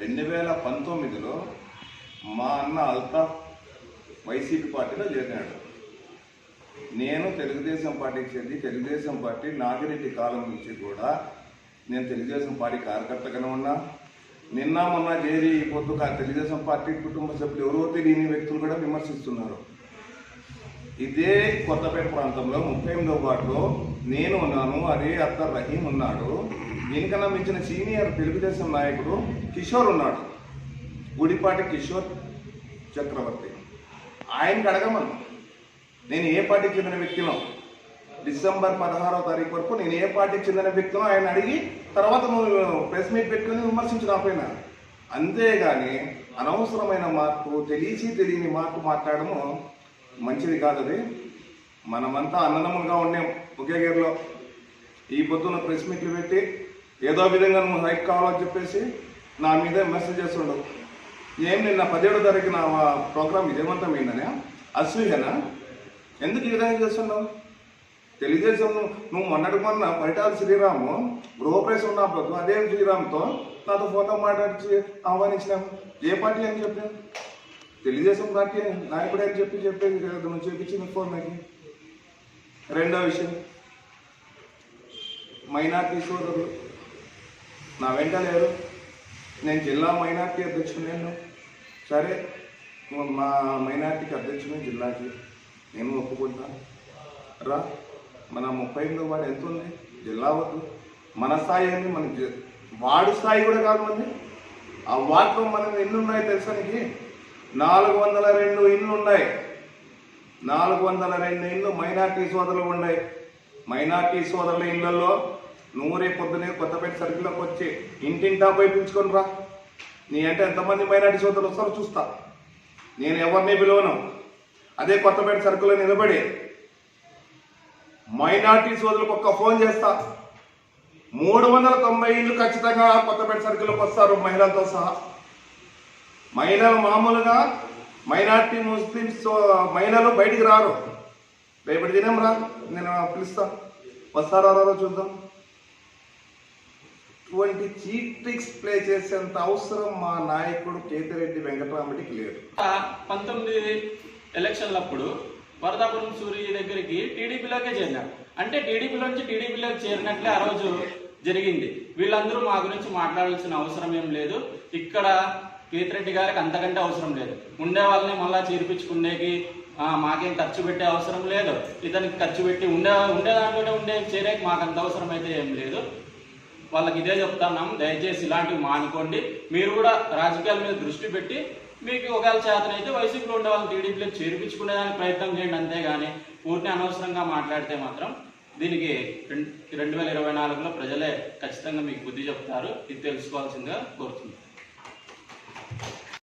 2019లో మా అన్న అల్తాఫ్ వైసీపీ పార్టీలో చేరినాడు. నేను తెలుగుదేశం పార్టీకి చెంది తెలుగుదేశం పార్టీ నాగిరెడ్డి కాలం నుంచి కూడా నేను తెలుగుదేశం పార్టీ కార్యకర్తగానే ఉన్నా. నిన్న మొన్న చేరి పొద్దు తెలుగుదేశం పార్టీ కుటుంబ సభ్యులు ఎవరో తెలియని వ్యక్తులు కూడా విమర్శిస్తున్నారు. ఇదే కొత్తపేట ప్రాంతంలో 38వ వార్డులో నేను ఉన్నాను, అదే అత్తర్ రహీం ఉన్నాడు, దీనికన్నా మించిన సీనియర్ తెలుగుదేశం నాయకుడు కిషోర్ ఉన్నాడు, గుడిపాటి కిషోర్ చక్రవర్తి. ఆయనకి అడగమను నేను ఏ పార్టీకి చెందిన వ్యక్తినో, డిసెంబర్ 16వ తారీఖు వరకు నేను ఏ పార్టీకి చెందిన వ్యక్తినో ఆయన అడిగి తర్వాత నువ్వు ప్రెస్ మీట్ పెట్టుకుని విమర్శించు నాపైన. అంతేగాని అనవసరమైన మార్పు, తెలియని మార్పు మాట్లాడము మంచిది కాదు. అది మనమంతా అన్నదమ్ములుగా ఉండే ఒకే గేర్లో ఈ పొద్దున్న ప్రెస్ మీట్లు పెట్టి ఏదో విధంగా నువ్వు హైక్ కావాలని చెప్పేసి నా మీద మెసేజ్ చేస్తుండవు. ఏం నిన్న 17వ తారీఖు నా ప్రోగ్రాం విజయవంతమైందనే అసూయనా? ఎందుకు ఈ విధంగా చేస్తున్నావు? తెలుగుదేశం నువ్వు మొన్న పరిటాల శ్రీరాము గృహప్రవేశం ఉన్నప్పుడు అదే శ్రీరామ్తో నాతో ఫోన్లో మాట్లాడి ఆహ్వానించినాము. ఏ పార్టీ అని చెప్పాను? తెలుగుదేశం పార్టీ నాయకుడు అని చెప్పేది కదా నువ్వు చేపించింది ఫోన్ నాకు. రెండో విషయం, మైనార్టీ సోదరులు నా వెంట లేరు. నేను జిల్లా మైనార్టీ అధ్యక్షుడు. నేను సరే మా మైనార్టీకి అధ్యక్షుడు జిల్లాకి నేను ఒప్పుకుంటా రా. మన 38వ వార్డు ఎంత ఉంది? జిల్లా వద్దు, మన స్థాయి ఏంది? మన వార్డు స్థాయి కూడా కాదు మంది. ఆ వార్డులో మనం ఎన్ని ఉన్నాయి తెలుసానికి? 402 ఇళ్ళు ఉన్నాయి. 402 ఇళ్ళు మైనార్టీ సోదరులు ఉన్నాయి. మైనార్టీ సోదరుల ఇళ్లలో నువ్వు రేపు పొద్దునే కొత్తపేట సర్కిల్లోకి వచ్చి ఇంటింటా పోయి పిలుచుకొని రా. నీ అంటే ఎంతమంది మైనార్టీ సోదరులు వస్తారో చూస్తా. నేను ఎవరిని పిలవను. అదే కొత్తపేట సర్కిల్లో నిలబడి మైనార్టీ సోదరులకు ఒక్క ఫోన్ చేస్తా. 390 ఇళ్ళు ఖచ్చితంగా కొత్తపేట సర్కిల్లోకి వస్తారు మహిళలతో సహా. మహిళలు మామూలుగా మైనార్టీ ముస్లిమ్స్ మహిళలు బయటికి రారు. రేపటి దినం రా, నేను పిలుస్తా. వస్తారా రారో చూద్దాం. ఇటువంటి చీట్ ట్రిక్స్ ప్లే చేసేంత అవసరం మా నాయకుడు కేతిరెడ్డి వెంకటరామరెడ్డికి లేదు. 19 ఎలక్షన్లప్పుడు వరదాపురం సూరి దగ్గరికి టీడీపీలోకే చేరినారు. అంటే టీడీపీలో నుంచి టీడీపీలోకి చేరినట్లే ఆ రోజు జరిగింది. వీళ్ళందరూ మా గురించి మాట్లాడాల్సిన అవసరం ఏం లేదు. ఇక్కడ కేతిరెడ్డి గారికి అంతకంటే అవసరం లేదు. ఉండే వాళ్ళని మళ్ళా చేర్పించుకునేకి మాకేం ఖర్చు పెట్టే అవసరం లేదు. ఇతనికి ఖర్చు పెట్టి ఉండే దాంట్లోనే చేరేకి మాకు అంత అవసరం అయితే ఏం లేదు. వాళ్ళకి ఇదే చెప్తున్నాం, దయచేసి ఇలాంటివి మానుకోండి. మీరు కూడా రాజకీయాల మీద దృష్టి పెట్టి మీకు ఒకవేళ చేతనైతే వైసీపీలో ఉండే వాళ్ళని టీడీపీలో చేర్పించుకునేదానికి ప్రయత్నం చేయండి. అంతేగాని పూర్తి అనవసరంగా మాట్లాడితే మాత్రం దీనికి 2024లో ప్రజలే ఖచ్చితంగా మీకు బుద్ధి చెప్తారు. ఇది తెలుసుకోవాల్సిందిగా కోరుతున్నాను.